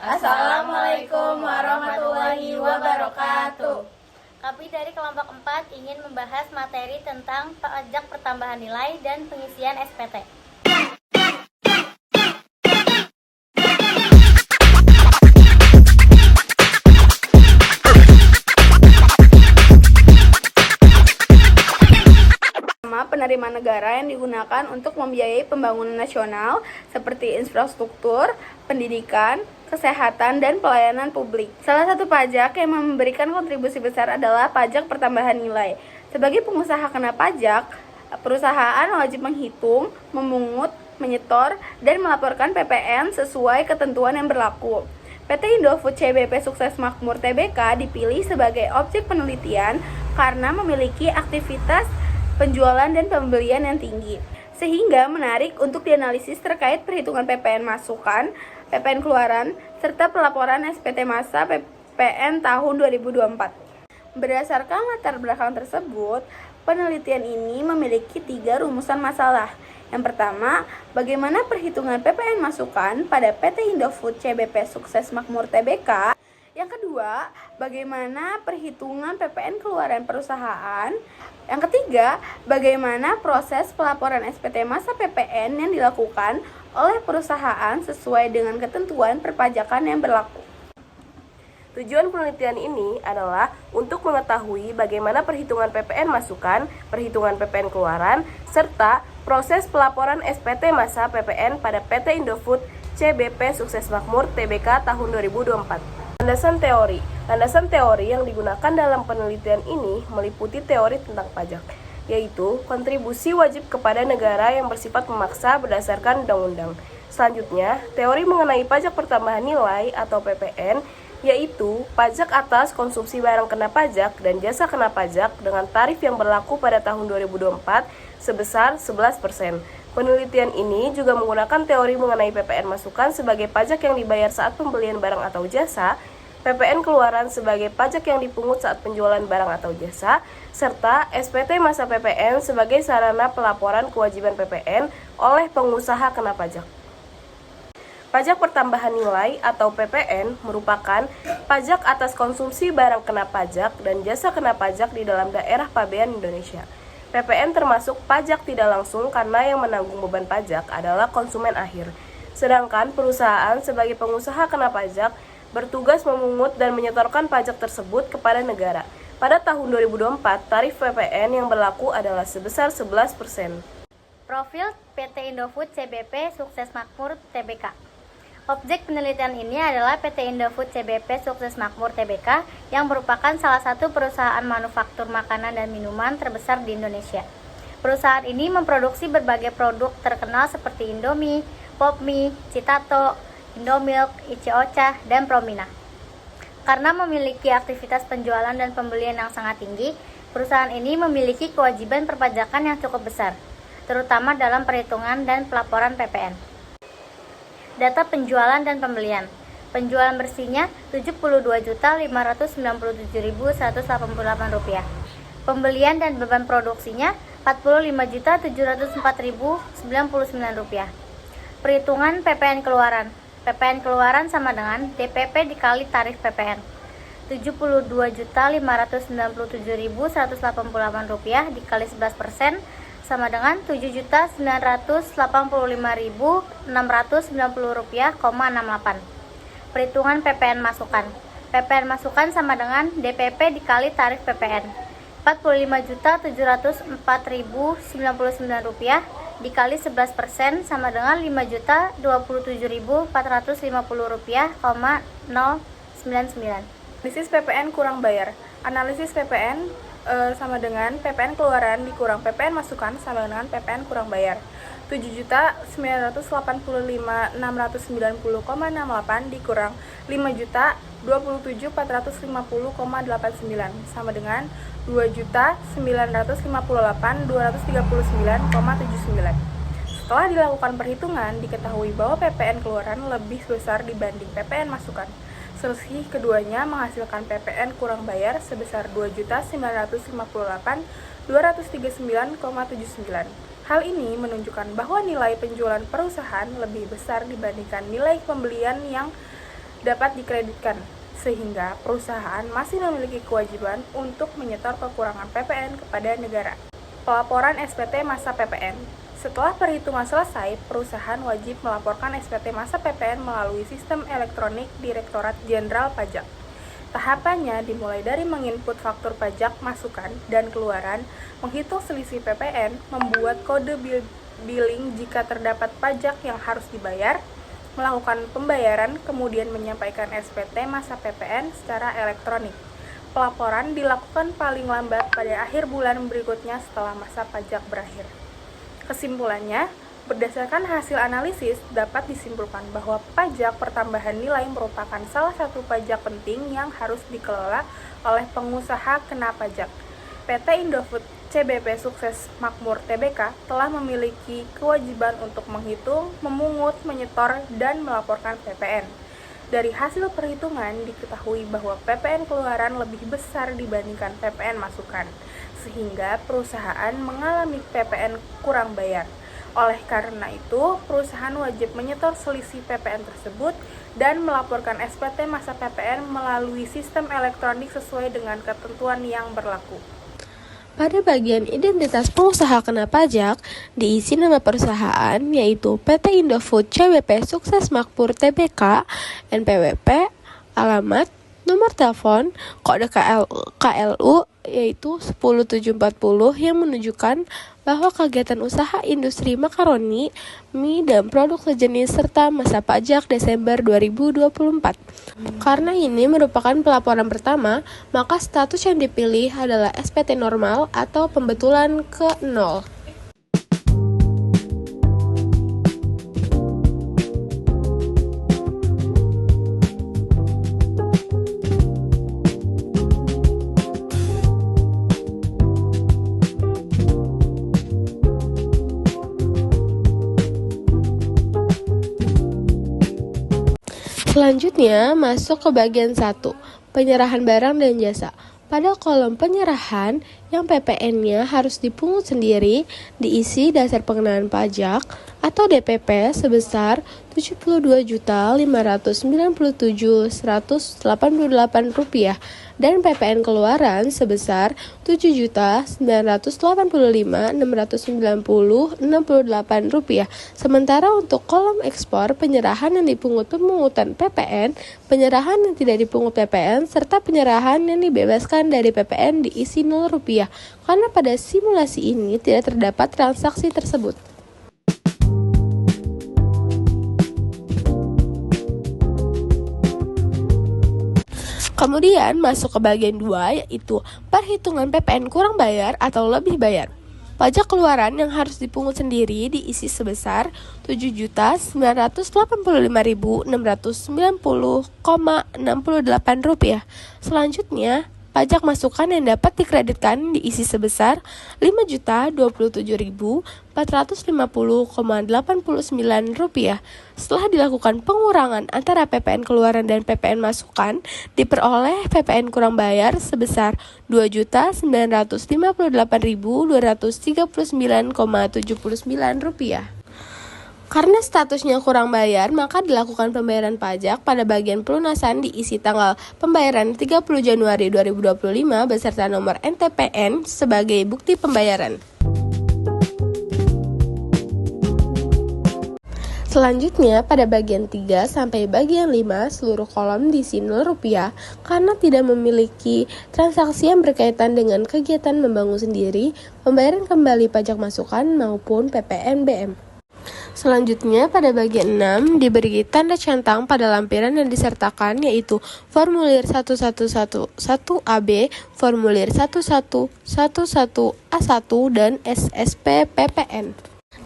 Assalamualaikum warahmatullahi wabarakatuh. Kami dari kelompok 4 ingin membahas materi tentang pajak pertambahan nilai dan pengisian SPT. Penerimaan negara yang digunakan untuk membiayai pembangunan nasional seperti infrastruktur, pendidikan, kesehatan, dan pelayanan publik. Salah satu pajak yang memberikan kontribusi besar adalah pajak pertambahan nilai. Sebagai pengusaha kena pajak, perusahaan wajib menghitung, memungut, menyetor, dan melaporkan PPN sesuai ketentuan yang berlaku. PT Indofood CBP Sukses Makmur Tbk dipilih sebagai objek penelitian karena memiliki aktivitas penjualan dan pembelian yang tinggi, sehingga menarik untuk dianalisis terkait perhitungan PPN masukan, PPN keluaran, serta pelaporan SPT masa PPN tahun 2024. Berdasarkan latar belakang tersebut, penelitian ini memiliki 3 rumusan masalah. Yang pertama, bagaimana perhitungan PPN masukan pada PT Indofood CBP Sukses Makmur Tbk. Yang kedua, bagaimana perhitungan PPN keluaran perusahaan. Yang ketiga, bagaimana proses pelaporan SPT masa PPN yang dilakukan oleh perusahaan sesuai dengan ketentuan perpajakan yang berlaku. Tujuan penelitian ini adalah untuk mengetahui bagaimana perhitungan PPN masukan, perhitungan PPN keluaran, serta proses pelaporan SPT masa PPN pada PT Indofood CBP Sukses Makmur Tbk tahun 2024. Landasan teori yang digunakan dalam penelitian ini meliputi teori tentang pajak, yaitu kontribusi wajib kepada negara yang bersifat memaksa berdasarkan undang-undang. Selanjutnya, teori mengenai pajak pertambahan nilai atau PPN, yaitu pajak atas konsumsi barang kena pajak dan jasa kena pajak dengan tarif yang berlaku pada tahun 2024 sebesar 11%. Penelitian ini juga menggunakan teori mengenai PPN masukan sebagai pajak yang dibayar saat pembelian barang atau jasa, PPN keluaran sebagai pajak yang dipungut saat penjualan barang atau jasa, serta SPT masa PPN sebagai sarana pelaporan kewajiban PPN oleh pengusaha kena pajak. Pajak pertambahan nilai atau PPN merupakan pajak atas konsumsi barang kena pajak dan jasa kena pajak di dalam daerah pabean Indonesia. PPN termasuk pajak tidak langsung karena yang menanggung beban pajak adalah konsumen akhir. Sedangkan perusahaan sebagai pengusaha kena pajak bertugas memungut dan menyetorkan pajak tersebut kepada negara. Pada tahun 2024, tarif PPN yang berlaku adalah sebesar 11%. Profil PT Indofood CBP Sukses Makmur Tbk. Objek penelitian ini adalah PT Indofood CBP Sukses Makmur Tbk yang merupakan salah satu perusahaan manufaktur makanan dan minuman terbesar di Indonesia. Perusahaan ini memproduksi berbagai produk terkenal seperti Indomie, Popmie, Citato, Indomilk, Ici-Ocha, dan Promina. Karena memiliki aktivitas penjualan dan pembelian yang sangat tinggi, perusahaan ini memiliki kewajiban perpajakan yang cukup besar, terutama dalam perhitungan dan pelaporan PPN. Data penjualan dan pembelian. Penjualan bersihnya Rp75.997.188. Pembelian dan beban produksinya Rp45.704.099. Perhitungan PPN keluaran. PPN keluaran sama dengan DPP dikali tarif PPN. Rp72.597.188 dikali 11% sama dengan Rp7.985.690,68. Perhitungan PPN masukan. PPN masukan sama dengan DPP dikali tarif PPN. Rp45.704.099 dikali 11% sama dengan Rp5.027.450,099. Analisis PPN kurang bayar. Analisis PPN sama dengan PPN keluaran dikurang PPN masukan sama dengan PPN kurang bayar. 7.985.690,68 dikurang 5.027.450,89 sama dengan 2.958.239,79. Setelah dilakukan perhitungan, diketahui bahwa PPN keluaran lebih besar dibanding PPN masukan. Selisih keduanya menghasilkan PPN kurang bayar sebesar Rp2.958.239,79. Hal ini menunjukkan bahwa nilai penjualan perusahaan lebih besar dibandingkan nilai pembelian yang dapat dikreditkan, sehingga perusahaan masih memiliki kewajiban untuk menyetor kekurangan PPN kepada negara. Pelaporan SPT masa PPN. Setelah perhitungan selesai, perusahaan wajib melaporkan SPT masa PPN melalui sistem elektronik Direktorat Jenderal Pajak. Tahapannya dimulai dari menginput faktur pajak masukan dan keluaran, menghitung selisih PPN, membuat kode billing jika terdapat pajak yang harus dibayar, melakukan pembayaran, kemudian menyampaikan SPT masa PPN secara elektronik. Pelaporan dilakukan paling lambat pada akhir bulan berikutnya setelah masa pajak berakhir. Kesimpulannya, berdasarkan hasil analisis dapat disimpulkan bahwa pajak pertambahan nilai merupakan salah satu pajak penting yang harus dikelola oleh pengusaha kena pajak. PT Indofood CBP Sukses Makmur Tbk telah memiliki kewajiban untuk menghitung, memungut, menyetor, dan melaporkan PPN. Dari hasil perhitungan diketahui bahwa PPN keluaran lebih besar dibandingkan PPN masukan, sehingga perusahaan mengalami PPN kurang bayar. Oleh karena itu, perusahaan wajib menyetor selisih PPN tersebut dan melaporkan SPT masa PPN melalui sistem elektronik sesuai dengan ketentuan yang berlaku. Pada bagian identitas pengusaha kena pajak, diisi nama perusahaan yaitu PT Indofood CBP Sukses Makmur Tbk, NPWP, alamat, nomor telepon, kode KLU yaitu 10740 yang menunjukkan bahwa kegiatan usaha industri makaroni, mie, dan produk sejenis serta masa pajak Desember 2024. Karena ini merupakan pelaporan pertama, maka status yang dipilih adalah SPT normal atau pembetulan ke 0. Selanjutnya, masuk ke bagian 1, penyerahan barang dan jasa. Pada kolom penyerahan, yang PPN-nya harus dipungut sendiri, diisi dasar pengenaan pajak atau DPP sebesar Rp72.597.188 dan PPN keluaran sebesar Rp7.985.690.68. Sementara untuk kolom ekspor, penyerahan yang dipungut pemungutan PPN, penyerahan yang tidak dipungut PPN, serta penyerahan yang dibebaskan dari PPN diisi Rp0, karena pada simulasi ini tidak terdapat transaksi tersebut. Kemudian masuk ke bagian 2, yaitu perhitungan PPN kurang bayar atau lebih bayar. Pajak keluaran yang harus dipungut sendiri diisi sebesar Rp7.985.690,68. Selanjutnya, pajak masukan yang dapat dikreditkan diisi sebesar Rp5.027.450,89. Setelah dilakukan pengurangan antara PPN keluaran dan PPN masukan, diperoleh PPN kurang bayar sebesar Rp2.958.239,79. Karena statusnya kurang bayar, maka dilakukan pembayaran pajak pada bagian pelunasan diisi tanggal pembayaran 30 Januari 2025 beserta nomor NTPN sebagai bukti pembayaran. Selanjutnya, pada bagian 3 sampai bagian 5, seluruh kolom diisi Rp0 karena tidak memiliki transaksi yang berkaitan dengan kegiatan membangun sendiri, pembayaran kembali pajak masukan maupun PPNBM. Selanjutnya, pada bagian 6 diberi tanda centang pada lampiran yang disertakan, yaitu formulir 1111AB, formulir 1111A1 dan SSP PPN.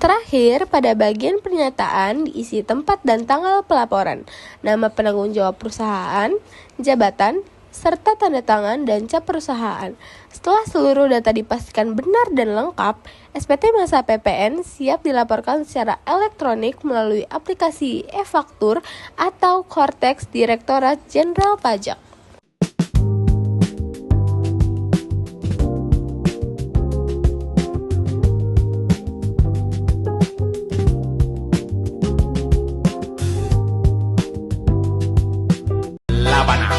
Terakhir, pada bagian pernyataan diisi tempat dan tanggal pelaporan, nama penanggung jawab perusahaan, jabatan, serta tanda tangan dan cap perusahaan. Setelah seluruh data dipastikan benar dan lengkap, SPT masa PPN siap dilaporkan secara elektronik melalui aplikasi e-faktur atau Cortex Direktorat Jenderal Pajak. sabana.